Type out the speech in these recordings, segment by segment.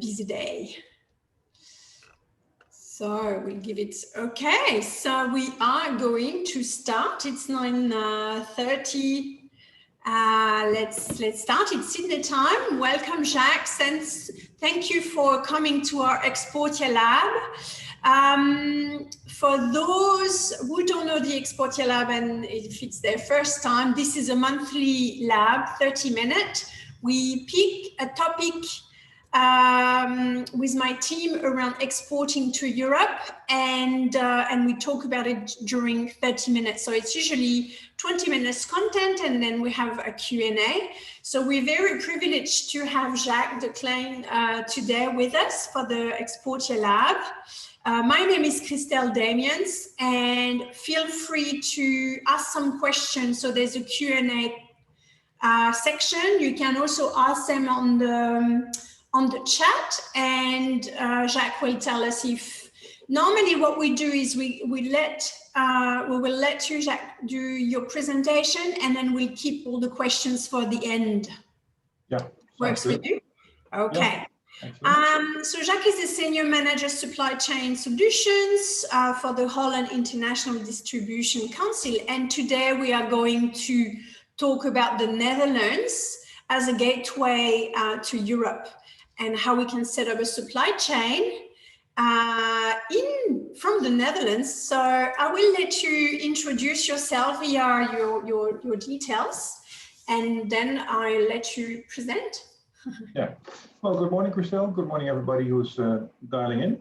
busy day. So we'll give it, okay, so we are going to start. It's 9:30. Let's start. It's Sydney time. Welcome, Jacques. Thank you for coming to our Exportia lab. For those who don't know the Exportia lab, and if it's their first time, this is a monthly lab, 30-minute. We pick a topic with my team around exporting to Europe, and we talk about it during 30 minutes. So it's usually 20 minutes content, and then we have a Q&A. So we're very privileged to have Sjaak De Klein today with us for the Exportia lab. My name is Christelle Damiens, and feel free to ask some questions. So there's a Q&A section. You can also ask them on the chat, and Jacques will tell us if. Normally what we do is we will let you, Jacques, do your presentation, and then we'll keep all the questions for the end. Yeah. Works for you? Okay. Yeah. So Jacques is the Senior Manager Supply Chain Solutions for the Holland International Distribution Council, and today we are going to talk about the Netherlands as a gateway to Europe, and how we can set up a supply chain from the Netherlands. So I will let you introduce yourself via your details, and then I'll let you present. Yeah. Well, good morning, Christelle. Good morning, everybody who's dialing in.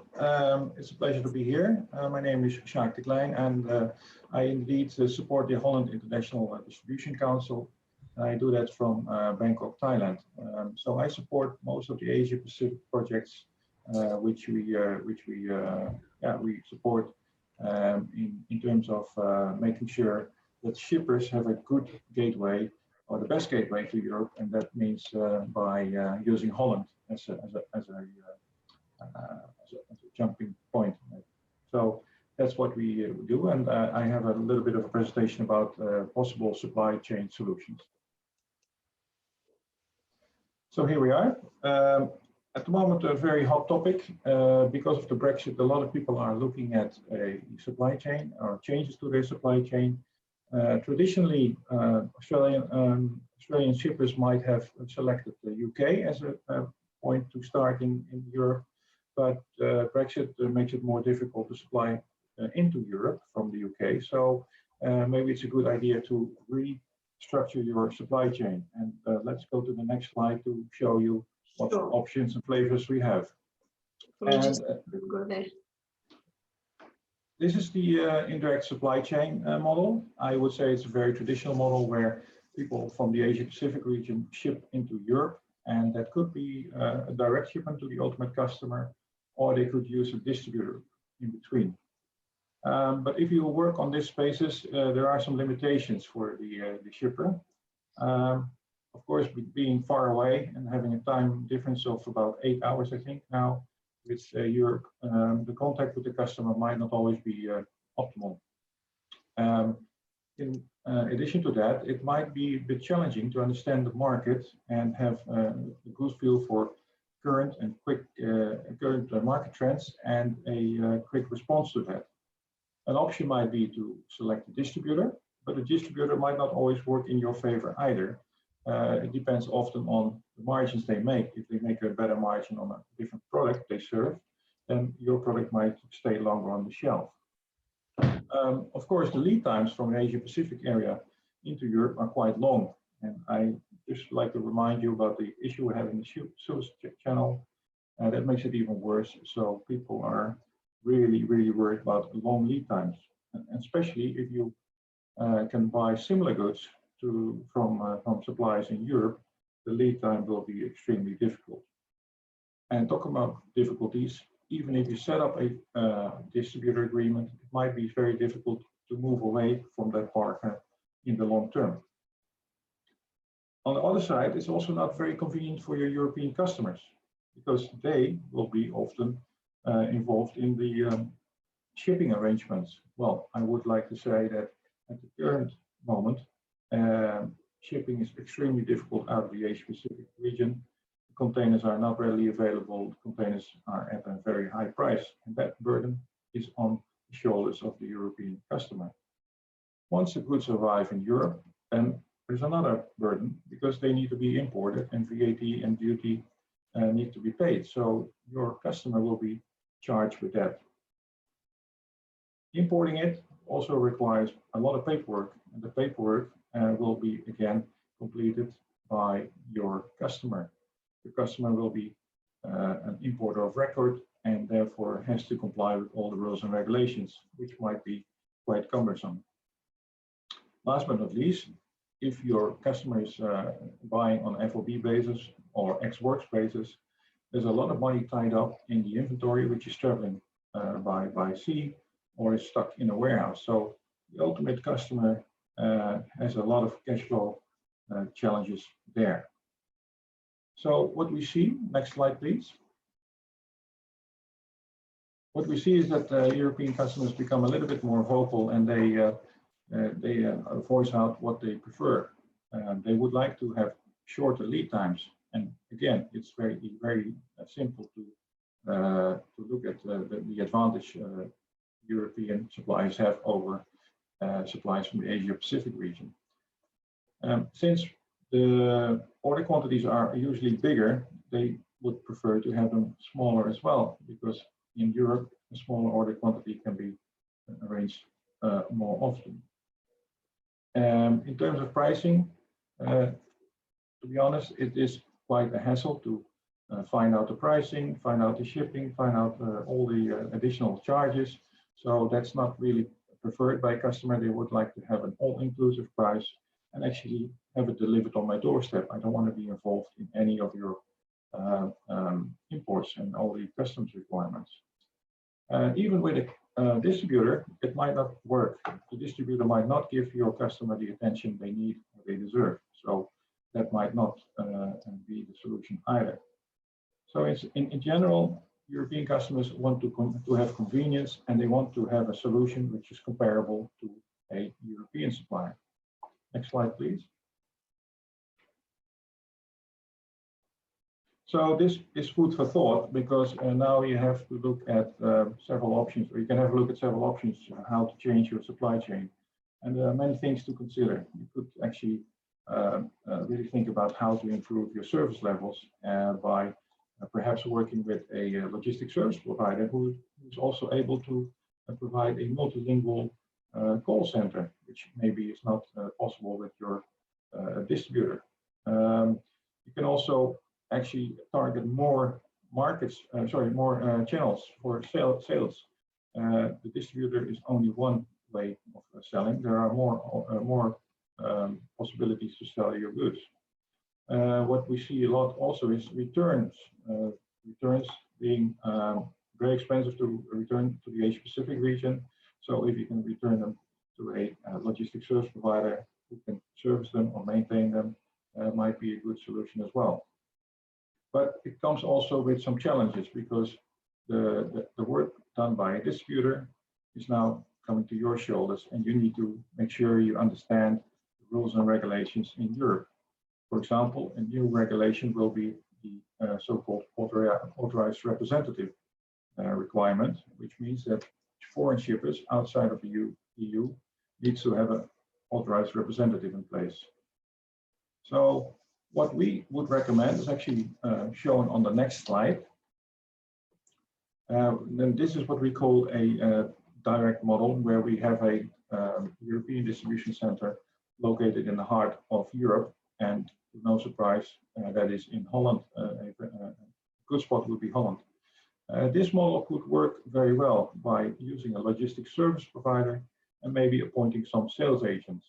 It's a pleasure to be here. My name is Sjaak De Klein, and I indeed support the Holland International Distribution Council. I do that from Bangkok, Thailand. So I support most of the Asia Pacific projects, which we support in terms of making sure that shippers have a good gateway, or the best gateway to Europe, and that means by using Holland as a jumping point. So that's what we do, and I have a little bit of a presentation about possible supply chain solutions. So here we are. At the moment, a very hot topic. Because of the Brexit, a lot of people are looking at a supply chain or changes to their supply chain. Traditionally, Australian shippers might have selected the UK as a point to start in Europe, but Brexit makes it more difficult to supply into Europe from the UK. So maybe it's a good idea to restructure your supply chain. And let's go to the next slide to show you what options and flavors we have. Go there. This is the indirect supply chain model. I would say it's a very traditional model where people from the Asia Pacific region ship into Europe, and that could be a direct shipment to the ultimate customer, or they could use a distributor in between. But if you work on this basis, there are some limitations for the shipper. Of course, being far away and having a time difference of about 8 hours, I think now, with Europe, the contact with the customer might not always be optimal. In addition to that, it might be a bit challenging to understand the market and have a good feel for current and quick market trends and a quick response to that. An option might be to select a distributor, but a distributor might not always work in your favor either. It depends often on the margins they make. If they make a better margin on a different product they serve, then your product might stay longer on the shelf. Of course, the lead times from the Asia Pacific area into Europe are quite long. And I just like to remind you about the issue we have in the Suez Channel. That makes it even worse. So people are really worried about long lead times, and especially if you can buy similar goods from suppliers in Europe, the lead time will be extremely difficult. And talking about difficulties, even if you set up a distributor agreement, it might be very difficult to move away from that partner in the long term. On the other side, it's also not very convenient for your European customers, because they will be often involved in the shipping arrangements. Well, I would like to say that at the current moment, shipping is extremely difficult out of the Asia Pacific region. The containers are not readily available, containers are at a very high price, and that burden is on the shoulders of the European customer. Once the goods arrive in Europe, then there's another burden because they need to be imported and VAT and duty need to be paid. So your customer will be charged with that. Importing it also requires a lot of paperwork, and the paperwork will be again completed by your customer. The customer will be an importer of record and therefore has to comply with all the rules and regulations, which might be quite cumbersome. Last but not least, if your customer is buying on FOB basis or ex-works basis, there's a lot of money tied up in the inventory, which is traveling by sea or is stuck in a warehouse. So the ultimate customer has a lot of cash flow challenges there. So what we see, next slide please. What we see is that European customers become a little bit more vocal, and they voice out what they prefer. They would like to have shorter lead times, and again, it's very simple to look at the advantage European suppliers have over suppliers from the Asia Pacific region. Since the order quantities are usually bigger, they would prefer to have them smaller as well, because in Europe, a smaller order quantity can be arranged more often. In terms of pricing, to be honest, it is quite a hassle to find out the pricing, find out the shipping, find out all the additional charges. So that's not really preferred by a customer. They would like to have an all-inclusive price and actually have it delivered on my doorstep. I don't want to be involved in any of your imports and all the customs requirements. Even with a distributor, it might not work. The distributor might not give your customer the attention they need or they deserve. So that might not be the solution either. So it's, in general, European customers want to have convenience, and they want to have a solution which is comparable to a European supplier. Next slide, please. So this is food for thought, because now you have to look at several options, or you can have a look at several options how to change your supply chain. And there are many things to consider. You could actually really think about how to improve your service levels by perhaps working with a logistics service provider who's also able to provide a multilingual call center, which maybe is not possible with your distributor. You can also actually target more markets, more channels for sales. The distributor is only one way of selling. There are more possibilities to sell your goods. What we see a lot also is returns. Returns being very expensive to return to the Asia Pacific region. So if you can return them to a logistics service provider who can service them or maintain them, might be a good solution as well. But it comes also with some challenges, because the work done by a distributor is now coming to your shoulders, and you need to make sure you understand the rules and regulations in Europe. For example, a new regulation will be the so-called authorized representative requirement, which means that foreign shippers outside of the EU needs to have an authorized representative in place. So what we would recommend is actually shown on the next slide. Then this is what we call a direct model, where we have a European distribution center located in the heart of Europe, and no surprise, that is in Holland. A good spot would be Holland. This model could work very well by using a logistics service provider and maybe appointing some sales agents.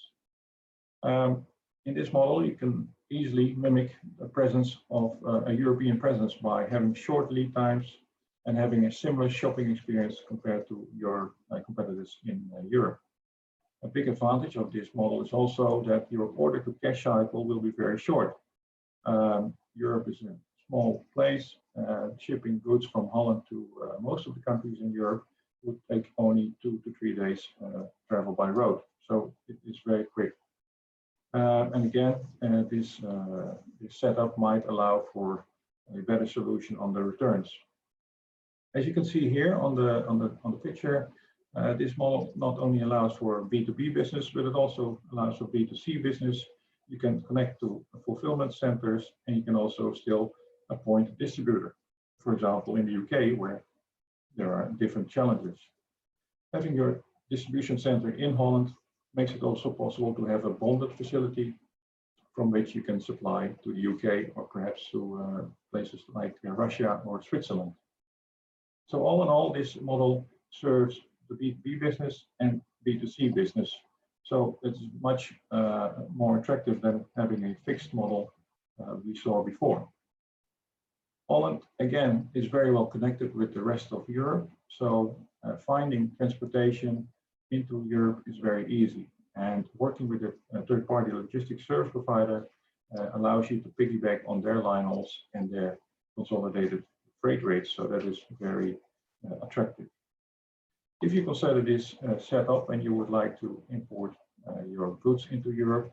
In this model, you can easily mimic the presence of a European presence by having short lead times and having a similar shopping experience compared to your competitors in Europe. A big advantage of this model is also that your order to cash cycle will be very short. Europe is a small place. Shipping goods from Holland to most of the countries in Europe would take only 2 to 3 days travel by road. So it is very quick. And again, this setup might allow for a better solution on the returns. As you can see here on the picture, this model not only allows for B2B business, but it also allows for B2C business. You can connect to fulfillment centers, and you can also still appoint a distributor. For example, in the UK, where there are different challenges. Having your distribution center in Holland makes it also possible to have a bonded facility from which you can supply to the UK or perhaps to places like Russia or Switzerland. So all in all, this model serves the B2B business and B2C business. So it's much more attractive than having a fixed model we saw before. Holland, again, is very well connected with the rest of Europe. So finding transportation into Europe is very easy. And working with a third-party logistics service provider allows you to piggyback on their line hauls and their consolidated freight rates. So that is very attractive. If you consider this setup and you would like to import your goods into Europe,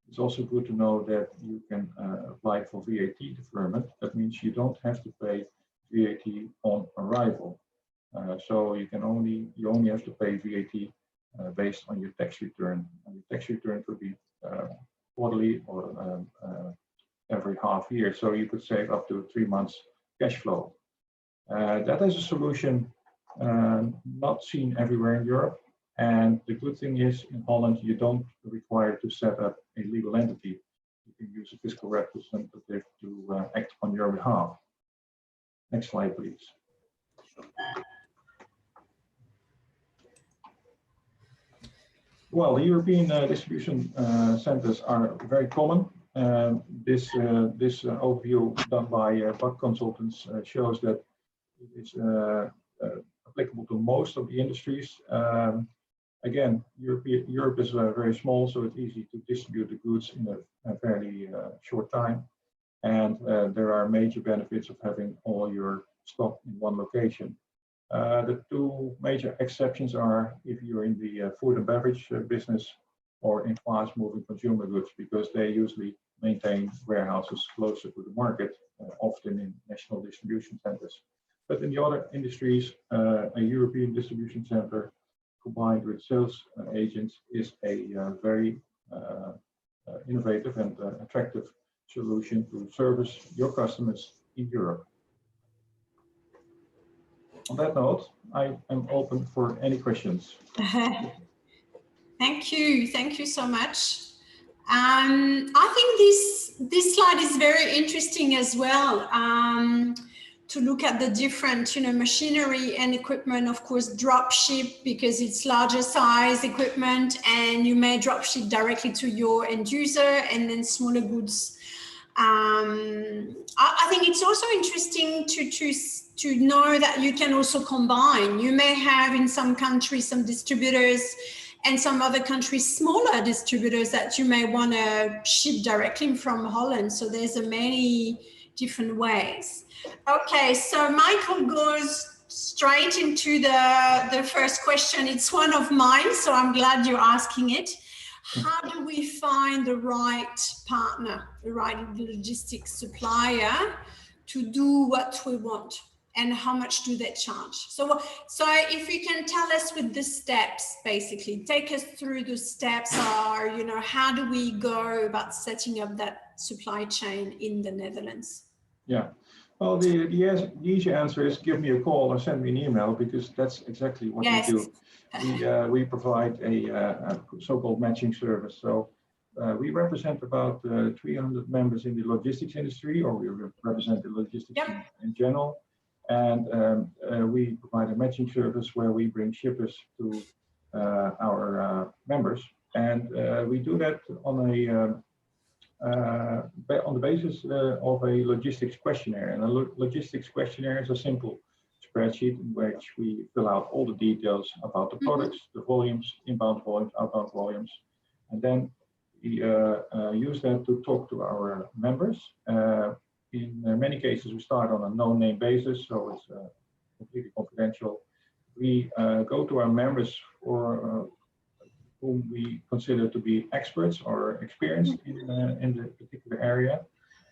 it's also good to know that you can apply for VAT deferment. That means you don't have to pay VAT on arrival. So you only have to pay VAT based on your tax return. And your tax return could be quarterly or every half year. So you could save up to 3 months cash flow. That is a solution not seen everywhere in Europe. And the good thing is, in Holland, you don't require to set up a legal entity. You can use a fiscal representative to act on your behalf. Next slide, please. Well, the European distribution centers are very common. This overview done by Vap consultants shows that it is applicable to most of the industries. Again, Europe is very small, so it's easy to distribute the goods in a fairly short time. And there are major benefits of having all your stock in one location. The two major exceptions are if you're in the food and beverage business or in fast-moving consumer goods, because they usually maintain warehouses closer to the market, often in national distribution centers. But in the other industries, a European distribution center combined with sales agents is a very innovative and attractive solution to service your customers in Europe. On that note, I am open for any questions. Thank you so much. I think this slide is very interesting as well. To look at the different, machinery and equipment, of course, drop ship because it's larger size equipment and you may drop ship directly to your end user, and then smaller goods. I think it's also interesting to know that you can also combine. You may have in some countries some distributors and some other countries smaller distributors that you may want to ship directly from Holland. So there's many different ways. Okay, so Michael goes straight into the first question. It's one of mine, so I'm glad you're asking it. How do we find the right partner, the right logistics supplier to do what we want? And how much do they charge? So if you can tell us with the steps, basically, take us through the steps are, how do we go about setting up that supply chain in the Netherlands? Yeah, well, the easy answer is give me a call or send me an email, because that's exactly what we do. We provide a so-called matching service. So we represent about 300 members in the logistics industry, or we represent the logistics in general. And we provide a matching service where we bring shippers to our members. And we do that on the basis of a logistics questionnaire. And a logistics questionnaire is a simple spreadsheet in which we fill out all the details about the products, the volumes, inbound volumes, outbound volumes. And then we use that to talk to our members. In many cases, we start on a no-name basis, so it's completely confidential. We go to our members for whom we consider to be experts or experienced in the particular area.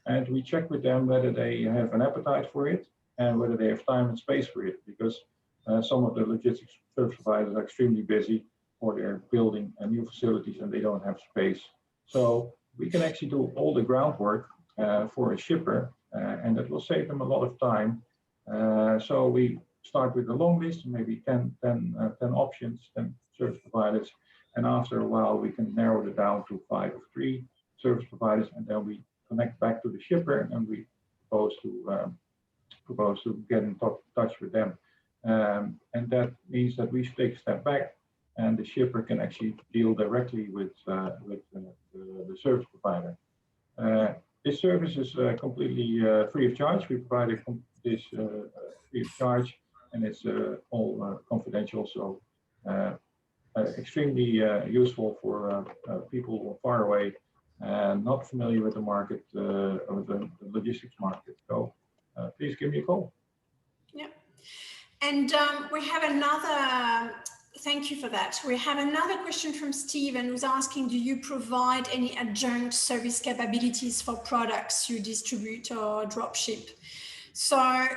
and we check with them whether they have an appetite for it and whether they have time and space for it, because some of the logistics service providers are extremely busy, or they're building new facilities and they don't have space. So we can actually do all the groundwork for a shipper, and that will save them a lot of time. So we start with a long list, maybe 10 options, 10 service providers, and after a while we can narrow it down to 5 or 3 service providers, and then we connect back to the shipper and we propose to get in touch with them. And that means that we take a step back, and the shipper can actually deal directly with the service provider. This service is completely free of charge. We provide this free of charge, and it's all confidential. So extremely useful for people far away and not familiar with the market or the logistics market. So please give me a call. Yeah. And we have another, thank you for that. We have another question from Steven, who's asking, do you provide any adjunct service capabilities for products you distribute or dropship? So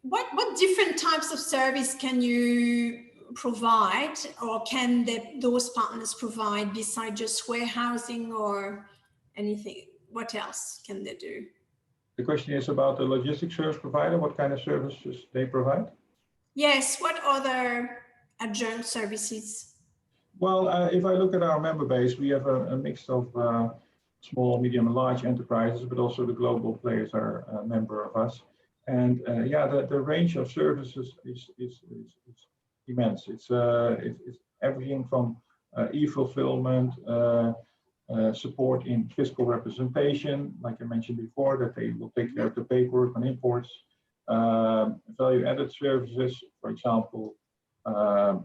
what different types of service can you provide, or can those partners provide besides just warehousing or anything? What else can they do? The question is about the logistics service provider, what kind of services they provide? Yes, what other adjunct services? Well, if I look at our member base, we have a mix of small, medium, and large enterprises, but also the global players are a member of us. And yeah, the range of services is immense. It's everything from e-fulfillment, support in fiscal representation, like I mentioned before, that they will take care of the paperwork on imports, value-added services, for example. Our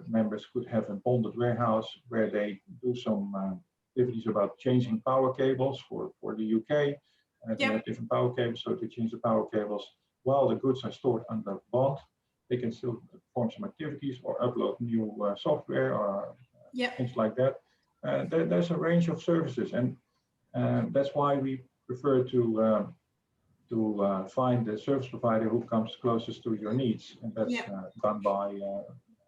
members could have a bonded warehouse where they do some activities about changing power cables for the UK. They have different power cables, so to change the power cables while the goods are stored under bond, they can still perform some activities or upload new software or things like that. There's a range of services, and that's why we prefer to find the service provider who comes closest to your needs, and that's done by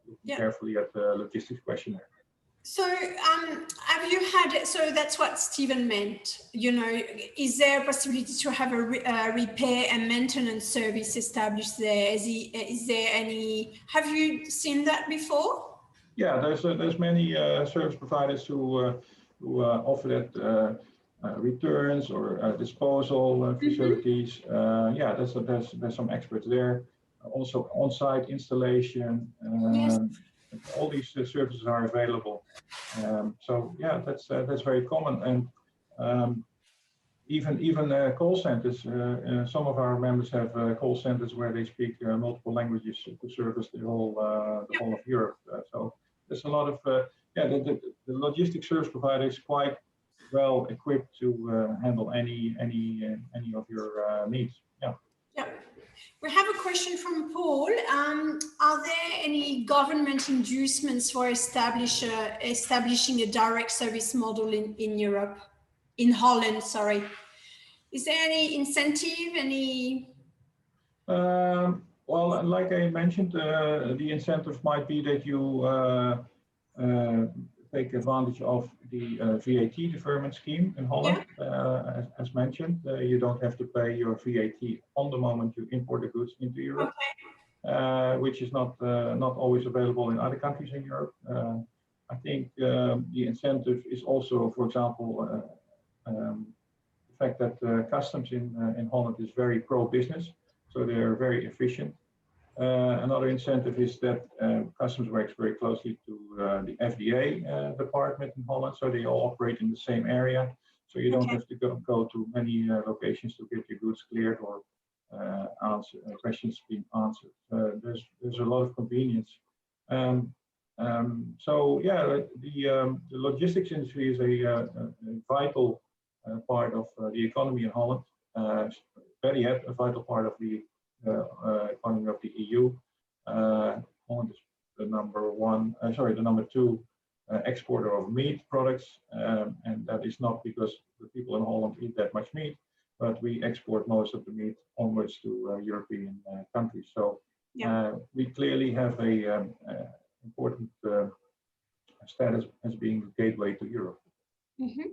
looking carefully at the logistics questionnaire. So have you had, so that's what Stephen meant, you know, is there a possibility to have a repair and maintenance service established there? Is there any, have you seen that before? Yeah, there's many service providers who offer that returns or disposal facilities. Yeah, there's some experts there. Also on-site installation. All these services are available. So yeah, that's very common. And even call centers. Some of our members have call centers where they speak multiple languages to service the whole of Europe. So there's a lot of the logistics service provider is quite well equipped to handle any of your needs. Yeah. We have a question from Paul. Are there any government inducements for establishing a direct service model in Europe, in Holland? Sorry, is there any incentive? Well, like I mentioned, the incentive might be that you take advantage of the VAT deferment scheme in Holland. As mentioned, you don't have to pay your VAT on the moment you import the goods into Europe, which is not always available in other countries in Europe. I think the incentive is also, for example, the fact that customs in Holland is very pro-business, so they're very efficient. Another incentive is that customs works very closely to the FDA department in Holland, so they all operate in the same area. So you don't have to go to many locations to get your goods cleared or answer questions being answered. There's a lot of convenience. So yeah, the logistics industry is a vital part of the economy in Holland. Very a vital part of the economy of the EU. Holland is the number 2 exporter of meat products, and that is not because the people in Holland eat that much meat, but we export most of the meat onwards to European countries. So we clearly have a important status as being a gateway to Europe. Mm-hmm.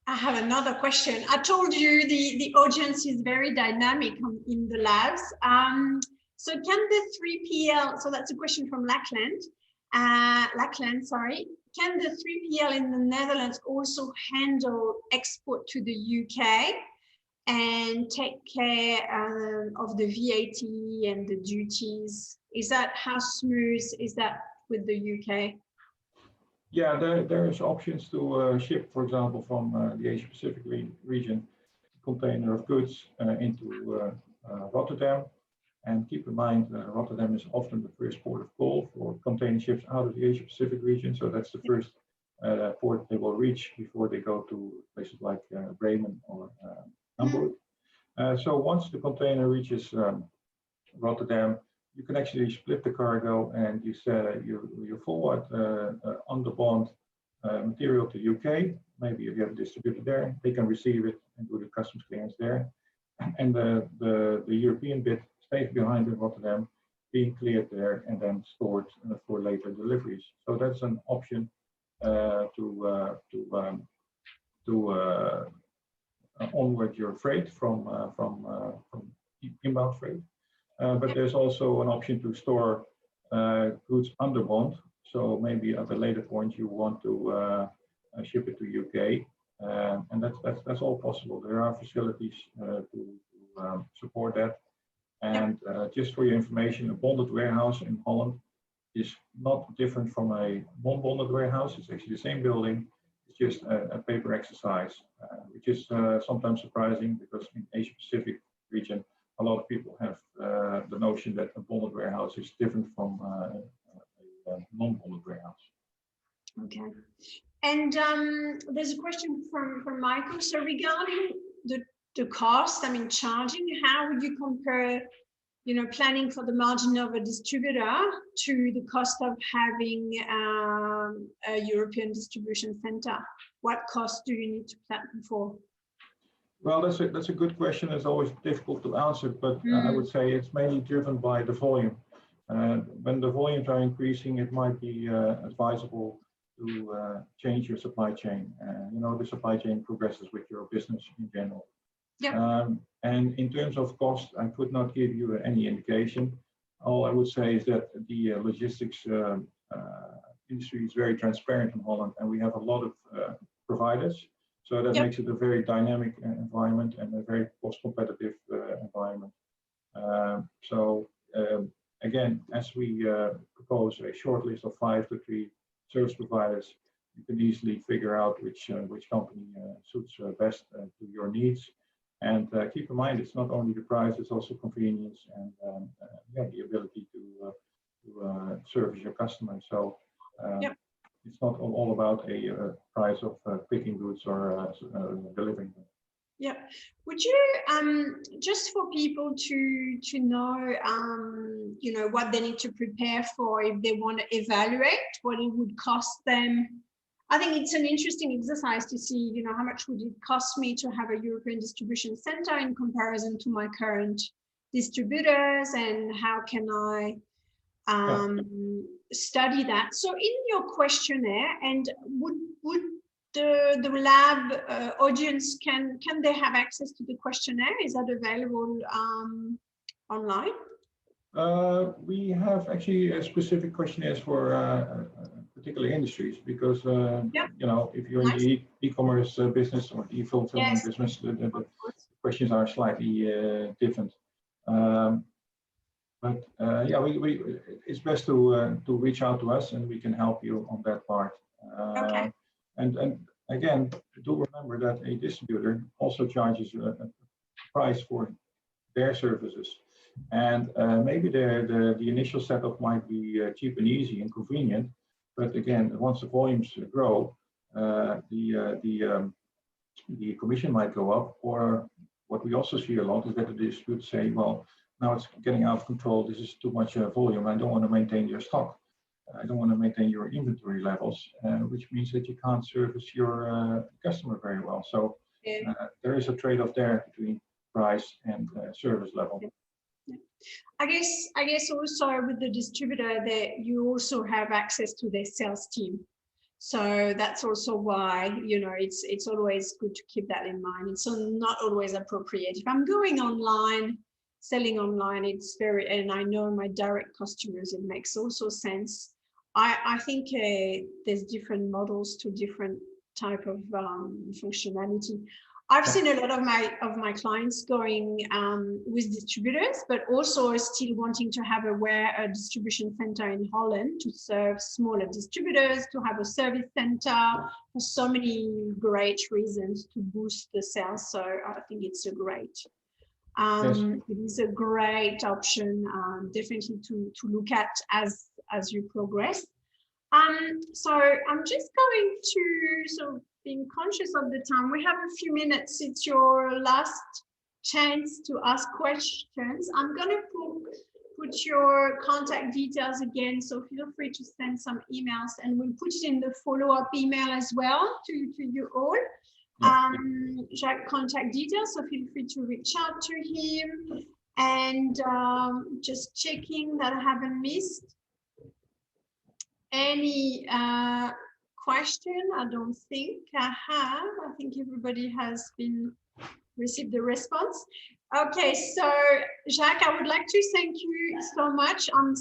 I have another question. I told you the audience is very dynamic in the labs. So can the 3PL, so that's a question from Lackland, sorry. Can the 3PL in the Netherlands also handle export to the UK and take care of the VAT and the duties? Is that, how smooth is that with the UK? Yeah, there's options to ship, for example, from the Asia Pacific region, a container of goods into Rotterdam. And keep in mind, Rotterdam is often the first port of call for container ships out of the Asia Pacific region. So that's the first port they will reach before they go to places like Bremen or Hamburg. So once the container reaches Rotterdam, you can actually split the cargo and you forward on the bond material to UK. Maybe if you have a distributor there, they can receive it and do the customs clearance there. And the European bit stays behind in Rotterdam, being cleared there and then stored for later deliveries. So that's an option to onward your freight from inbound freight. But there's also an option to store goods under bond. So maybe at a later point you want to ship it to UK, and that's all possible. There are facilities to support that. And just for your information, a bonded warehouse in Holland is not different from a non-bonded warehouse. It's actually the same building. It's just a paper exercise, which is sometimes surprising because in Asia Pacific region, a lot of people have the notion that a bonded warehouse is different from a non-bonded warehouse. Okay. And there's a question from Michael. So regarding the cost, I mean, charging, how would you compare, planning for the margin of a distributor to the cost of having a European distribution center? What cost do you need to plan for? Well, that's a good question. It's always difficult to answer, but I would say it's mainly driven by the volume. When the volumes are increasing, it might be advisable to change your supply chain. The supply chain progresses with your business in general. Yep. And in terms of cost, I could not give you any indication. All I would say is that the logistics industry is very transparent in Holland, and we have a lot of providers. So that makes it a very dynamic environment and a very cost-competitive environment. Again, as we propose a short list of 5 to 3 service providers, you can easily figure out which company suits best to your needs. And keep in mind, it's not only the price; it's also convenience and the ability to service your customers. So it's not all about a price of picking goods or delivering them. Yeah. Would you just for people to know, what they need to prepare for if they want to evaluate what it would cost them? I think it's an interesting exercise to see, how much would it cost me to have a European distribution center in comparison to my current distributors, and how can I study that? So in your questionnaire, and would the lab audience, can they have access to the questionnaire? Is that available online? We have actually specific questionnaires for particular industries because if you're in the e-commerce business or the e-fulfillment business, the questions are slightly different. But it's best to reach out to us, and we can help you on that part. And again, do remember that a distributor also charges a price for their services. And maybe the initial setup might be cheap and easy and convenient, but again, once the volumes grow, the commission might go up. Or what we also see a lot is that the distributors say, well, now it's getting out of control. This is too much volume. I don't want to maintain your stock. I don't want to maintain your inventory levels, which means that you can't service your customer very well. So there is a trade-off there between price and service level. Yeah. I guess also with the distributor that you also have access to their sales team. So that's also why, you know, it's always good to keep that in mind. It's not always appropriate. If I'm going online, selling online, it's very, and I know my direct customers, it makes also sense. I think there's different models to different type of functionality. I've seen a lot of my clients going with distributors, but also still wanting to have a distribution center in Holland to serve smaller distributors, to have a service center, for so many great reasons to boost the sales. So I think it's a great, it is a great option, definitely to look at as you progress. So I'm just going to, so being conscious of the time, we have a few minutes. It's your last chance to ask questions. I'm going to put your contact details again, so feel free to send some emails, and we'll put it in the follow-up email as well to you all. Jacques' contact details, so feel free to reach out to him. And just checking that I haven't missed any question. I don't think I have. I think everybody has received the response. Okay, so Jacques, I would like to thank you so much. I'm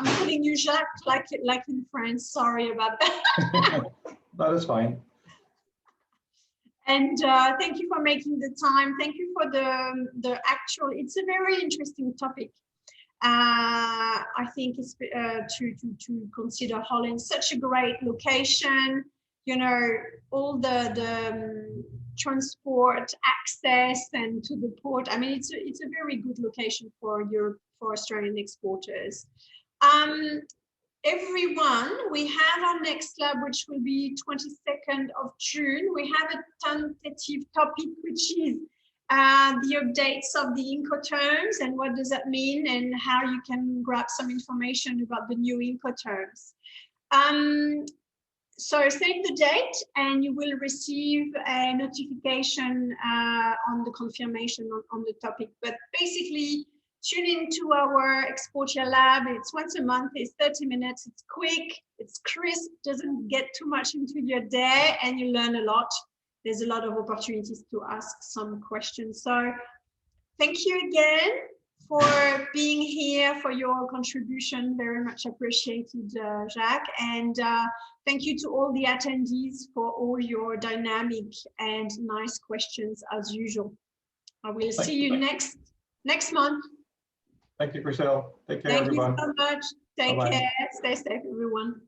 calling you Jacques like in France. Sorry about that. No, that's fine. And thank you for making the time. Thank you for the actual. It's a very interesting topic. I think it's to consider Holland such a great location. You know, all the transport access and to the port. I mean, it's a very good location for Australian exporters. Everyone, we have our next lab, which will be 22nd of June. We have a tentative topic, which is the updates of the Incoterms and what does that mean and how you can grab some information about the new Incoterms. So save the date and you will receive a notification on the confirmation on the topic. But basically, tune into our Exportia lab. It's once a month, it's 30 minutes, it's quick, it's crisp, doesn't get too much into your day, and you learn a lot. There's a lot of opportunities to ask some questions. So thank you again for being here, for your contribution. Very much appreciated, Jacques. And thank you to all the attendees for all your dynamic and nice questions as usual. I will see you next month. Thank you, Chriselle. Take care, everyone. Thank you so much. Take care. Stay safe, everyone.